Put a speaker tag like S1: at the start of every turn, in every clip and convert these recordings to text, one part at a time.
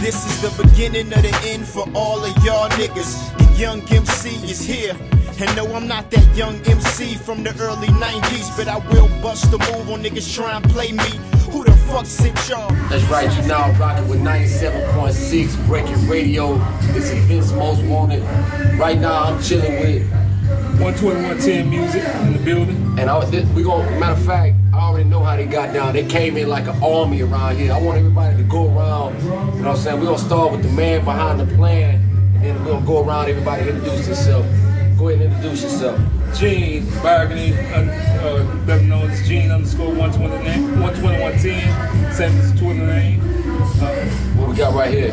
S1: This is the beginning of the end for all of y'all niggas. The young MC is here. And no, I'm not that young MC from the early 90s, but I will bust a move on niggas try and play me. Who the fuck sent y'all?
S2: That's right, you now rocking with 97.6 BreakIt Radio. This is Vince Most Wanted. Right now I'm chilling with
S3: 121Ten music in the building.
S2: And we gonna, matter of fact, I already know how they got down. They came in like an army around here. I want everybody to go around, you know what I'm saying? We're gonna start with the man behind the plan, and then we're gonna go around, everybody introduce themselves. Go ahead and introduce yourself.
S3: Gene Bogany, better known as Gene _12110, 12110, same as Twitter name.
S2: What we got right here?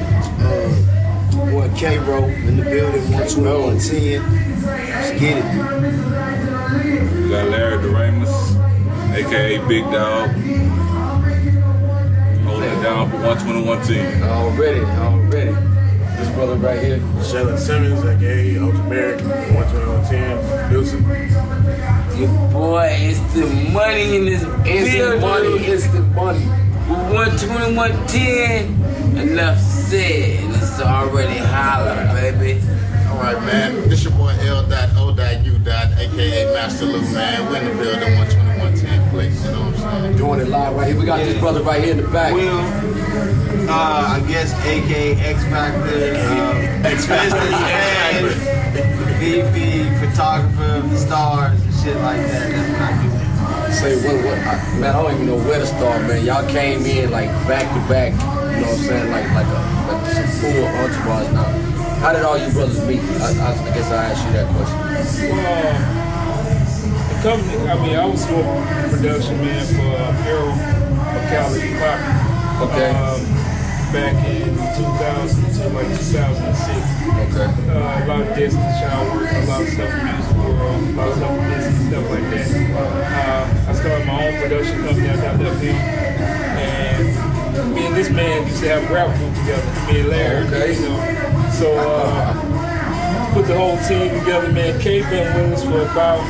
S1: Boy K-Ro in the building, 12110. Let's get it.
S4: We got Larry Doremus, aka Big Dog, holding it down for 12110.
S2: Already. This brother right here,
S5: Shelly Simmons, aka Ultimate 12110, Wilson.
S6: Your boy, it's the money in this building.
S2: It's the money.
S6: 12110, enough said. It's already holler, baby.
S5: Alright, man. This your boy L.O.U. aka Master Lou, man. We're in the building, 12110 place. You know what I'm saying?
S2: Doing it live right here. We got this brother right here in the back.
S7: I guess aka X Factor, VP, photographer of the stars and shit like that. That's what I do.
S2: Say man, I don't even know where to start, man. Y'all came in like back to back, you know what I'm saying, like some full entourage now. How did all you brothers meet? I guess I asked you that question.
S3: The company, I was doing production, man, for Harold Locality Pop.
S2: Okay.
S3: Back in 2000 to like 2006.
S2: Okay.
S3: A lot of Destiny Child work, a lot of stuff in music world, a lot of stuff in business, stuff like that. I started my own production company after I left him. And me and this man used to have a rap group together, me and Larry.
S2: Okay.
S3: You know? So put the whole team together, man. K been with us for about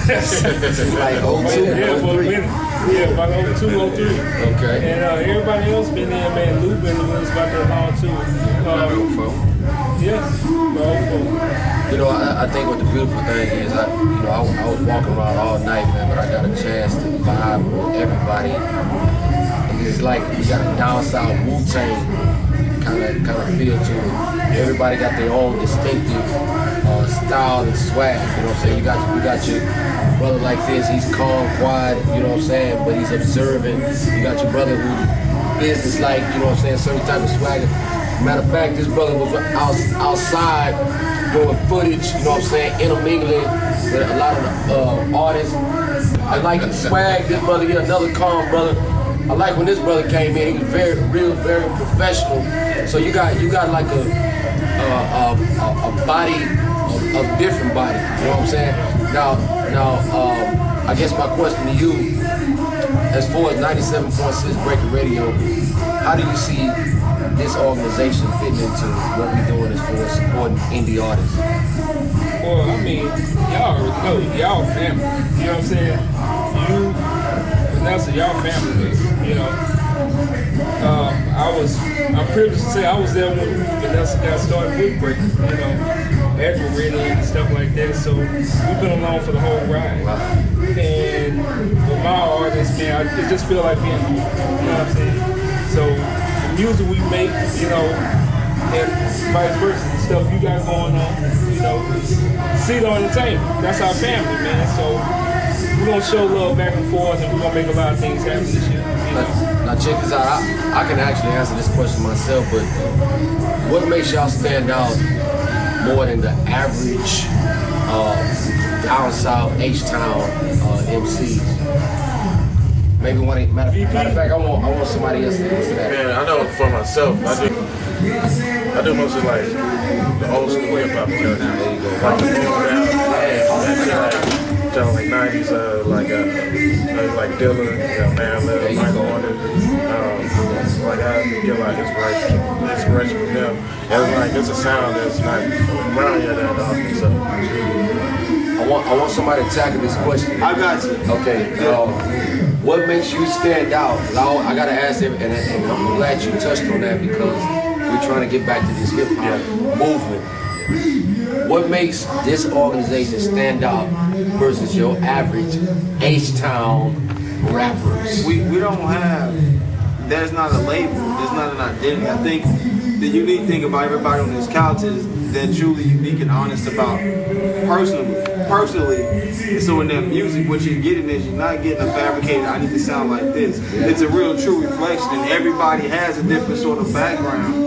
S2: this is like 02,
S3: yeah, for a minute. Yeah, about 02, 03.
S2: Okay.
S3: And everybody else been there, man. Lou been with us about that long too. Yeah, about 04.
S2: You know, I think what the beautiful thing is, I was walking around all night, man, but I got a chance to vibe with everybody. And it's like we got a down south Wu-Tang kind of feel to it. Everybody got their own distinctive style and swag. You know what I'm saying? You got your brother like this. He's calm, quiet. You know what I'm saying? But he's observant. You got your brother who business like. You know what I'm saying? Certain type of swagger. Matter of fact, this brother was outside doing footage. You know what I'm saying? Intermingling with a lot of artists. I like the swag. This brother here, another calm brother. I like when this brother came in. He was very professional. So you got like a body, a different body. You know what I'm saying? Now, I guess my question to you, as far as 97.6 BreakIt Radio, how do you see this organization fitting into what we're doing as far as supporting indie artists?
S3: Well, I mean, y'all already know, y'all family. You know what I'm saying? You, Vanessa, y'all family, you know. I'm privileged to say I was there when Vanessa got started with BreakIt, you know, aggravated and stuff like that. So we've been along for the whole ride. And with my artists, man, I just feel like being home. You know what I'm saying? So the music we make, you know, and vice versa, the stuff you got going on, you know, Cedar Entertainment, that's our family, man. So we're gonna show love back and forth, and we're gonna make a lot of things happen this year.
S2: Now check this out. I can actually answer this question myself, but what makes y'all stand out more than the average down south H-Town MCs? Maybe matter of fact, I want somebody else to answer that.
S5: Man, I know for myself, I do mostly like the old school hip hop. There you go. Like the like 90s, like Dylan, Marilyn, Michael Warner. Like I get like inspiration from them. And like it's a sound that's not around here that often. So
S2: I want somebody to tackle this question.
S7: I got you.
S2: Okay. What makes you stand out? I gotta ask him, and I'm glad you touched on that because we're trying to get back to this hip hop movement. What makes this organization stand out versus your average H-Town rappers?
S7: We don't have, there's not a label, there's not an identity. I think the unique thing about everybody on this couch is they're truly unique and honest about personally. So in that music, what you're getting is you're not getting a fabricated, I need to sound like this. It's a real true reflection, and everybody has a different sort of background.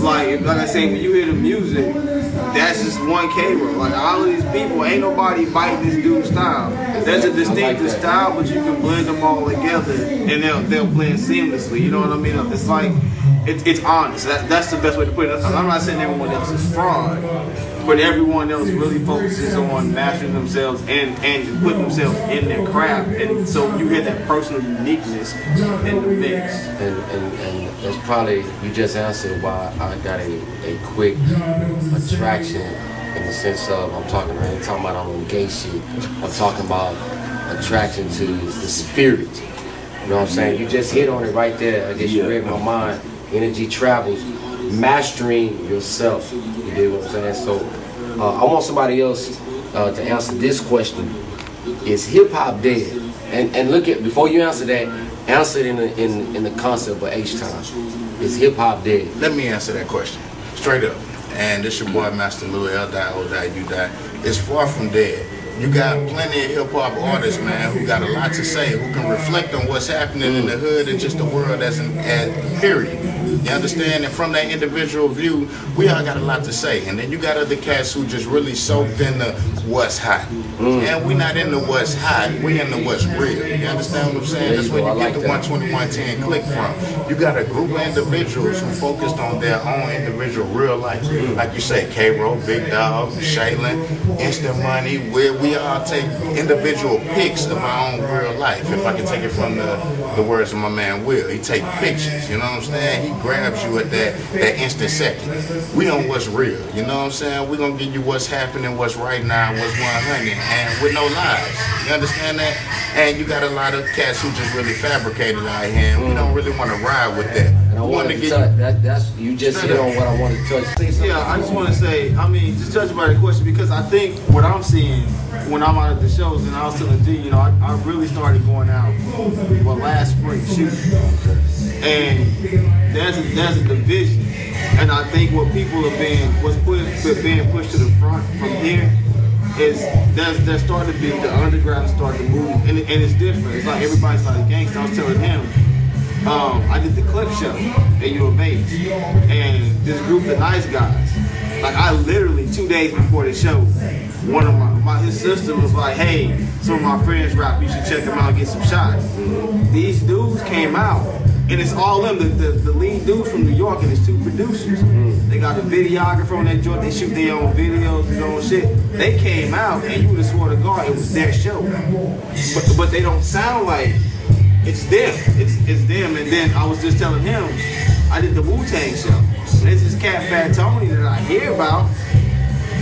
S7: Like I say, when you hear the music, that's just one K-Roll. Like all of these people, ain't nobody biting this dude's style. There's a distinctive style, but you can blend them all together and they'll blend seamlessly. You know what I mean? It's like, it's honest. That's the best way to put it. I'm not saying everyone else is fraud, but everyone else really focuses on mastering themselves and putting themselves in their craft. And so you hear that personal uniqueness in the mix.
S2: And that's probably, you just answered why I got a quick attraction in the sense of, I ain't talking about on gay shit. I'm talking about attraction to the spirit. You know what I'm saying? You just hit on it right there. I guess you read my mind. Energy travels, mastering yourself. You dig what I'm saying? So I want somebody else to answer this question. Is hip hop dead? And look at, before you answer that, answer it in the concept of H-Town. Is hip hop dead?
S8: Let me answer that question straight up. And this your boy Master Louis, L die, O die, you die. It's far from dead. You got plenty of hip hop artists, man, who got a lot to say, who can reflect on what's happening in the hood and just the world as period. You understand? And from that individual view, we all got a lot to say. And then you got other cats who just really soaked in the what's hot. And we not in the what's hot, we in the what's real. You understand what I'm saying? That's where you get the 12110 click from. You got a group of individuals who focused on their own individual real life. Like you say, K-Roll, Big Dog, Shaylin, Instant Money, where we all take individual pics of our own real life. If I can take it from the words of my man Will, he take pictures, you know what I'm saying? He grabs you at that instant second. We on what's real, you know what I'm saying? We're gonna give you what's happening, what's right now, what's 100, and with no lies. You understand that? And you got a lot of cats who just really fabricated out here, and we don't really want to ride with that.
S2: And I want to get you just hit on what I want to touch.
S7: Yeah, I just want to say, I mean, just touch about the question, because I think what I'm seeing when I'm out at the shows, and I was telling D, you know, I really started going out, last spring shooting, and there's a division, and I think what people are being pushed to the front from here is there's starting to be, the underground starting to move, and it's different. It's like everybody's not a gangster. I was telling him, I did the clip show at U of H, and this group of nice guys, like I literally 2 days before the show, one of his sister was like, hey, some of my friends rap, you should check them out and get some shots. These dudes came out, and it's all them, the lead dudes from New York and his two producers. They got a videographer on that joint, they shoot their own videos, their own shit. They came out, and you would have sworn to God it was their show. But they don't sound like it's them. It's them. And then I was just telling him, I did the Wu-Tang show. And there's this cat Fat Tony that I hear about,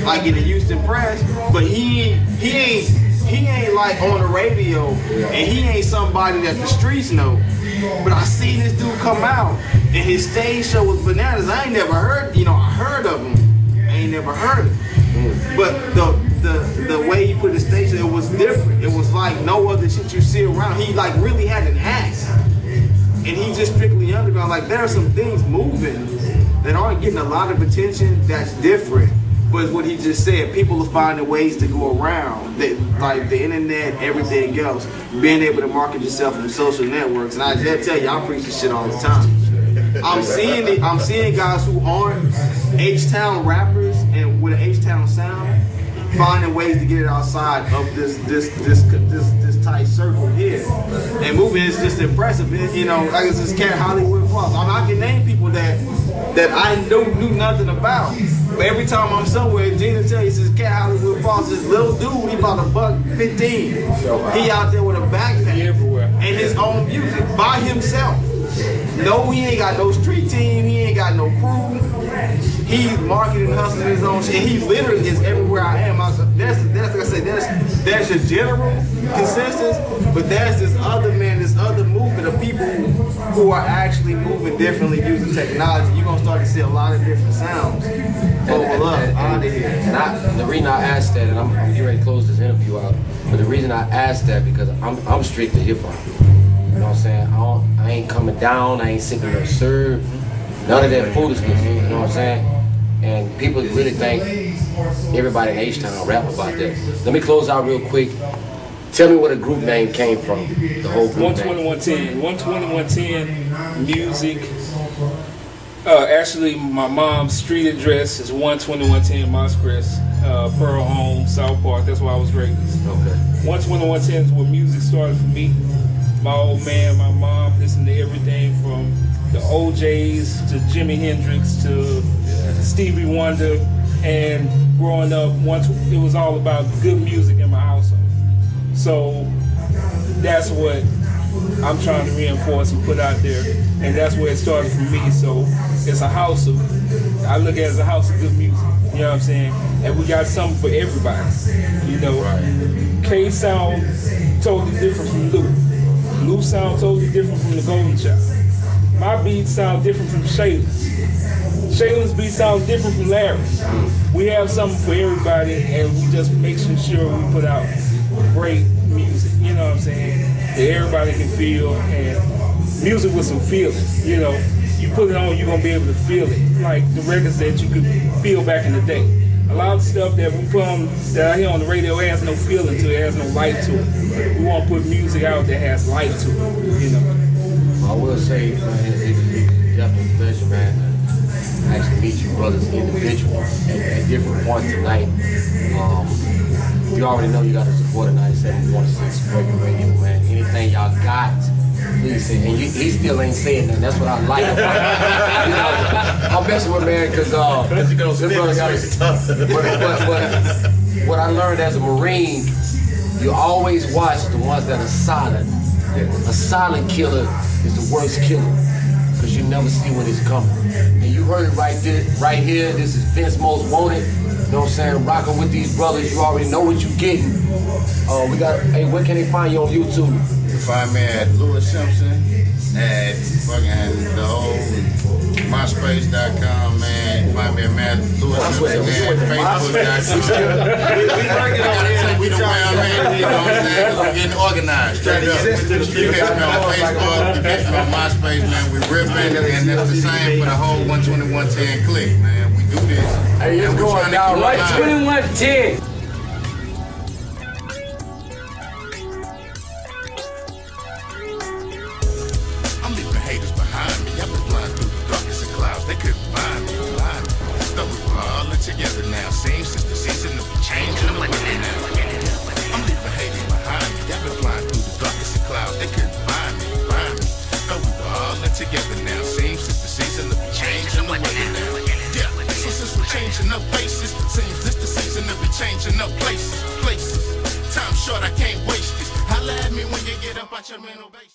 S7: like in the Houston press, but he ain't like on the radio, and he ain't somebody that the streets know. But I seen this dude come out, and his stage show was bananas. I ain't never heard, you know, I heard of him. I ain't never heard it. But the way he put his stage show, it was different. It was like no other shit you see around. He like really had an act. And he's just strictly underground. Like there are some things moving that aren't getting a lot of attention that's different. But what he just said, people are finding ways to go around that, like the internet, everything else, being able to market yourself from social networks. And I just tell you, I preach this shit all the time. I'm seeing guys who aren't H-Town rappers and with an H-Town sound finding ways to get it outside of this tight circle here. And moving is just impressive. You know, like it's this cat Hollywood Floss. I can name people that I knew nothing about. But every time I'm somewhere, Gene will tell you, this cat Hollywood Floss, this little dude, he about $1.15. He out there with a backpack and his own music by himself. No, he ain't got no street team, he ain't got no crew. He's marketing, hustling his own shit. He literally is everywhere I am. That's like I said, that's your general consensus, but there's this other movement of people who are actually moving differently using technology. You're gonna start to see a lot of different sounds.
S2: And the reason I asked that, and I'm getting ready to close this interview out, but the reason I asked that because I'm strictly hip hop. You know what I'm saying? I ain't coming down. I ain't sipping no syrup. None of that foolishness. You know what I'm saying? And people really think everybody in H-Town rap about that. Let me close out real quick. Tell me where the group name came from. The whole group
S3: 12110. 12110 music. Actually, my mom's street address is 12110 Moscrest, Pearl Home, South Park. That's where I was raised. Okay. 12110 is where music started for me. My old man, my mom listened to everything from the OJs to Jimi Hendrix to Stevie Wonder, and growing up, it was all about good music in my household. So that's what I'm trying to reinforce and put out there, and that's where it started for me. So it's a house of, I look at it as a house of good music, you know what I'm saying? And we got something for everybody, you know. K sound totally different from Lou. Lou sound totally different from the Golden Child. My beats sound different from Shayla's. Shayla's beat sounds different from Larry's. We have something for everybody, and we just make sure we put out great music, you know what I'm saying, that everybody can feel, and music with some feeling, you know. You put it on, you're going to be able to feel it, like the records that you could feel back in the day. A lot of stuff that we put on, that I hear on the radio, has no feeling to it, has no life to it. We want to put music out that has life to it, you know.
S2: I will say, man, it's definitely a pleasure, man, to actually meet you brothers individually at different points tonight. You already know you got to support a 97.6 Breaking Radio, man. Anything y'all got, please say. And he still ain't saying nothing. That's what I like about it. You know, I'm messing with man because what I learned as a Marine, you always watch the ones that are silent. A silent killer is the worst killer because you never see when it's coming. And you heard it right here. This is Vince Most Wanted. You know what I'm saying? Rocking with these brothers. You already know what you're getting. We got, hey, where can they find you on YouTube?
S8: You can find me at Louis Simpson at fucking the whole MySpace.com, man. You can find me at Louis Simpson at Facebook.com. We the way I'm at, you know what I'm saying? We're getting organized. Straight up. You catch me on Facebook, you catch me on MySpace, man. We ripping, and that's the same for the whole 12110 clique, man. We do this.
S6: Hey, it's going down right 12110.
S8: I'm leaving haters behind me. I've been flying through the darkest of clouds. They couldn't find me. Thought we were all in together now. Seems since the season of changing the weather now. I'm leaving haters behind me. I've been flying through the darkest of clouds. They couldn't find me. Thought we were all in together now. Seems since the season of changing the weather now. Yeah, since we're changing up faces. Seems this the season of changing up places. Time short, I can't waste this. Holla at me when you get up out your mental base.